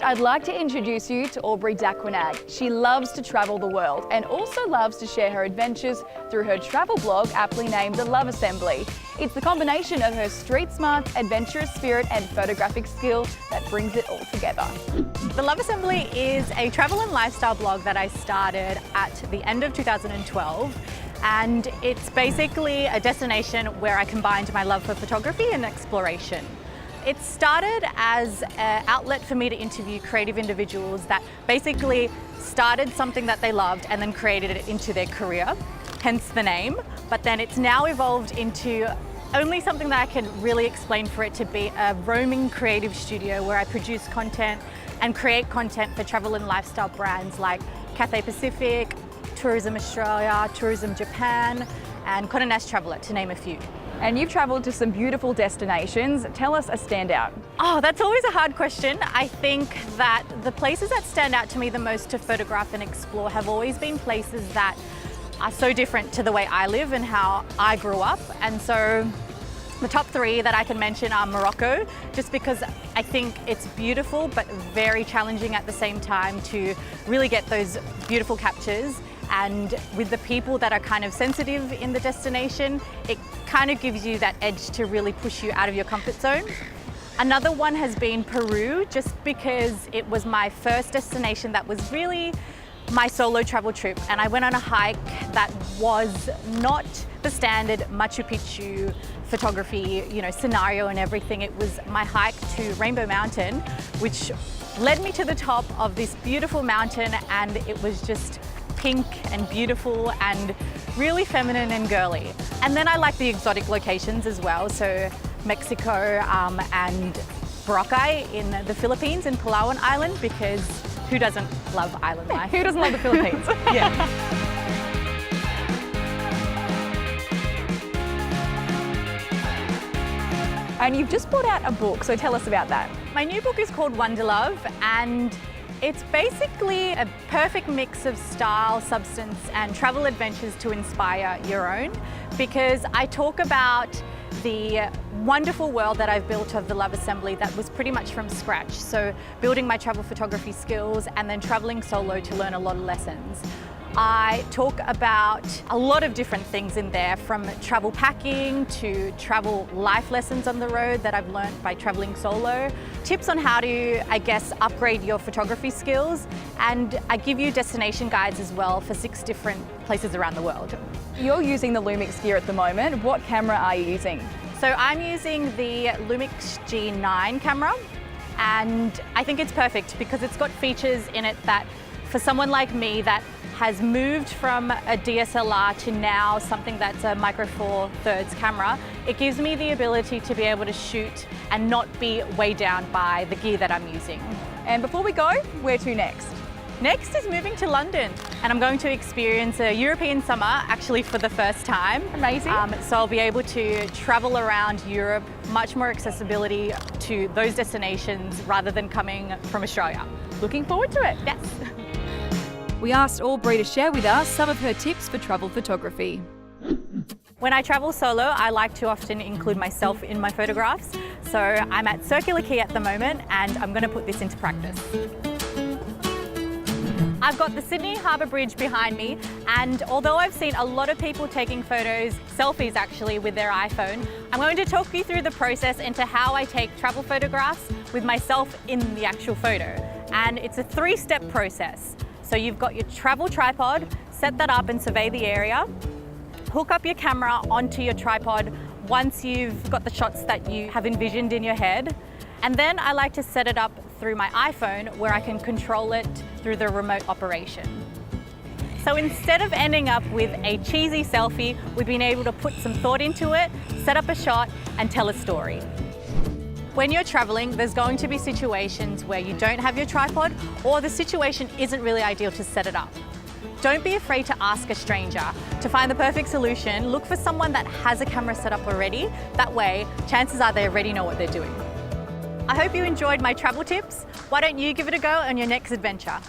I'd like to introduce you to Aubrey Daquinaq. She loves to travel the world and also loves to share her adventures through her travel blog, aptly named The Love Assembly. It's the combination of her street smarts, adventurous spirit and photographic skill that brings it all together. The Love Assembly is a travel and lifestyle blog that I started at the end of 2012. And it's basically a destination where I combined my love for photography and exploration. It started as an outlet for me to interview creative individuals that basically started something that they loved and then created it into their career, hence the name. But then it's now evolved into only something that I can really explain for it to be a roaming creative studio where I produce content and create content for travel and lifestyle brands like Cathay Pacific, Tourism Australia, Tourism Japan, and Condé Nast Traveller, to name a few. And you've travelled to some beautiful destinations. Tell us a standout. Oh, that's always a hard question. I think that the places that stand out to me the most to photograph and explore have always been places that are so different to the way I live and how I grew up. And so the top three that I can mention are Morocco, just because I think it's beautiful but very challenging at the same time to really get those beautiful captures. And with the people that are kind of sensitive in the destination, it kind of gives you that edge to really push you out of your comfort zone. Another one has been Peru, just because it was my first destination that was really my solo travel trip. And I went on a hike that was not the standard Machu Picchu photography, scenario and everything. It was my hike to Rainbow Mountain, which led me to the top of this beautiful mountain, and it was just pink and beautiful and really feminine and girly. And then I like the exotic locations as well, so Mexico and Boracay in the Philippines, in Palawan Island, because who doesn't love island life? Who doesn't love the Philippines? Yeah. And you've just brought out a book, so tell us about that. My new book is called Wonderlove, and it's basically a perfect mix of style, substance, and travel adventures to inspire your own, because I talk about the wonderful world that I've built of the Love Assembly that was pretty much from scratch. So building my travel photography skills and then traveling solo to learn a lot of lessons. I talk about a lot of different things in there, from travel packing to travel life lessons on the road that I've learned by traveling solo, tips on how to, upgrade your photography skills, and I give you destination guides as well for 6 different places around the world. You're using the Lumix gear at the moment. What camera are you using? So I'm using the Lumix G9 camera, and I think it's perfect because it's got features in it that, for someone like me that has moved from a DSLR to now something that's a micro four thirds camera, it gives me the ability to be able to shoot and not be weighed down by the gear that I'm using. And before we go, where to next? Next is moving to London, and I'm going to experience a European summer actually for the first time. Amazing. So I'll be able to travel around Europe, much more accessibility to those destinations rather than coming from Australia. Looking forward to it. Yes. We asked Aubrey to share with us some of her tips for travel photography. When I travel solo, I like to often include myself in my photographs. So I'm at Circular Quay at the moment, and I'm going to put this into practice. I've got the Sydney Harbour Bridge behind me, and although I've seen a lot of people taking photos, selfies actually, with their iPhone, I'm going to talk you through the process into how I take travel photographs with myself in the actual photo. And it's a 3-step process. So you've got your travel tripod, set that up and survey the area. Hook up your camera onto your tripod once you've got the shots that you have envisioned in your head. And then I like to set it up through my iPhone where I can control it through the remote operation. So instead of ending up with a cheesy selfie, we've been able to put some thought into it, set up a shot and tell a story. When you're traveling, there's going to be situations where you don't have your tripod, or the situation isn't really ideal to set it up. Don't be afraid to ask a stranger. To find the perfect solution, look for someone that has a camera set up already. That way, chances are they already know what they're doing. I hope you enjoyed my travel tips. Why don't you give it a go on your next adventure?